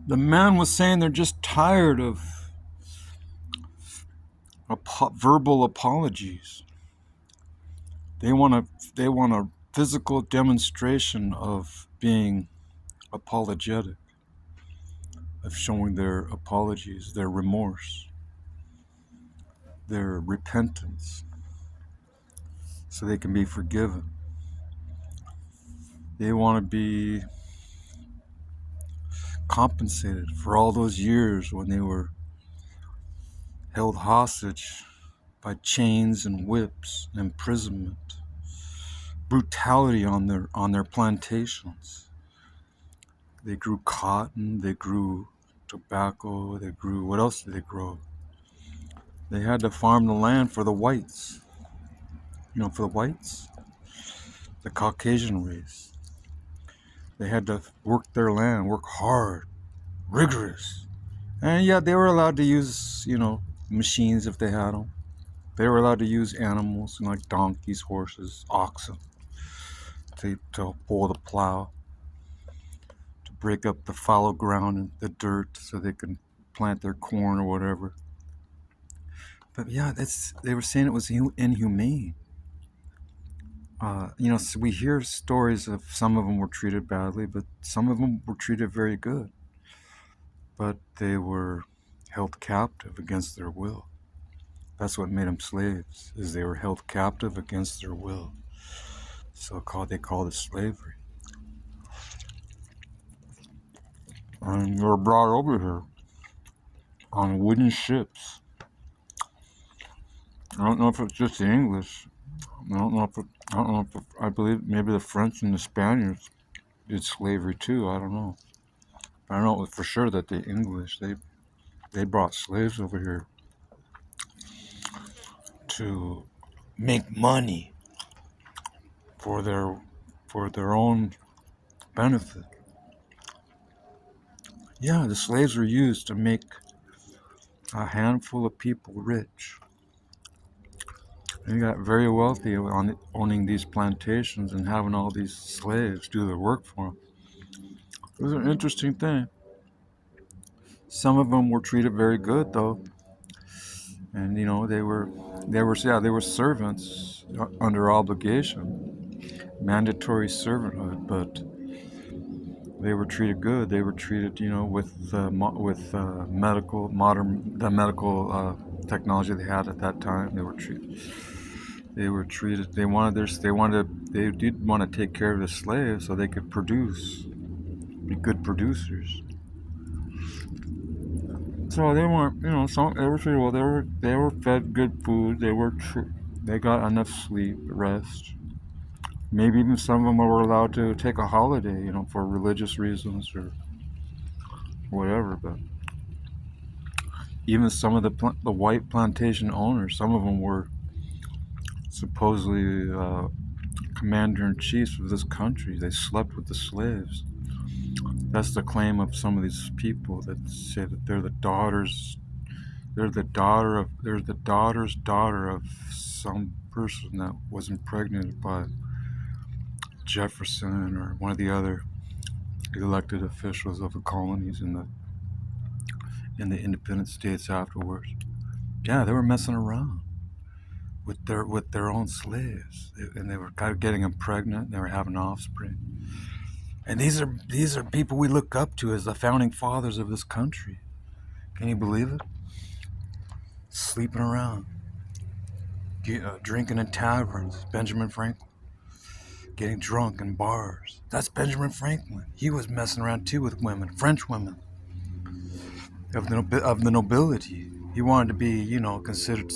The man was saying they're just tired of verbal apologies. They want a physical demonstration of being apologetic, of showing their apologies, their remorse, their repentance, so they can be forgiven. They want to be compensated for all those years when they were held hostage by chains and whips, imprisonment, brutality on their plantations. They grew cotton, they grew tobacco, they grew, what else did they grow? They had to farm the land for the whites. For the whites, the Caucasian race. They had to work their land, work hard, rigorous. And yeah, they were allowed to use, machines if they had them. They were allowed to use animals, like donkeys, horses, oxen, to pull the plow, to break up the fallow ground and the dirt so they can plant their corn or whatever. But yeah, they were saying it was inhumane. So we hear stories of some of them were treated badly, but some of them were treated very good. But they were held captive against their will. That's what made them slaves, is they were held captive against their will. They called it slavery. And they were brought over here on wooden ships. I don't know if it's just the English. I believe maybe the French and the Spaniards did slavery too. I don't know. But I know for sure that the English, they brought slaves over here to make money for their own benefit. Yeah, the slaves were used to make a handful of people rich. They got very wealthy on owning these plantations and having all these slaves do their work for them. It was an interesting thing. Some of them were treated very good, though, and they were servants under obligation, mandatory servanthood, but they were treated good. They were treated, with the medical technology they had at that time. They were treated. They did want to take care of the slaves so they could be good producers. So they weren't, they were treated well. They were fed good food. They got enough sleep, rest. Maybe even some of them were allowed to take a holiday, for religious reasons or whatever. But even some of the white plantation owners, some of them were supposedly commander-in-chiefs of this country. They slept with the slaves. That's the claim of some of these people that say that they're the daughter's daughter of some person that was impregnated by Jefferson or one of the other elected officials of the colonies in the independent states afterwards. Yeah, they were messing around with their own slaves, and they were kind of getting them pregnant. They were having offspring. And these are people we look up to as the founding fathers of this country. Can you believe it? Sleeping around, drinking in taverns. Benjamin Franklin. Getting drunk in bars. That's Benjamin Franklin. He was messing around too with women, French women, of the nobility. He wanted to be, considered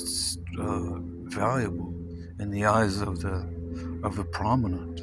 valuable in the eyes of the prominent.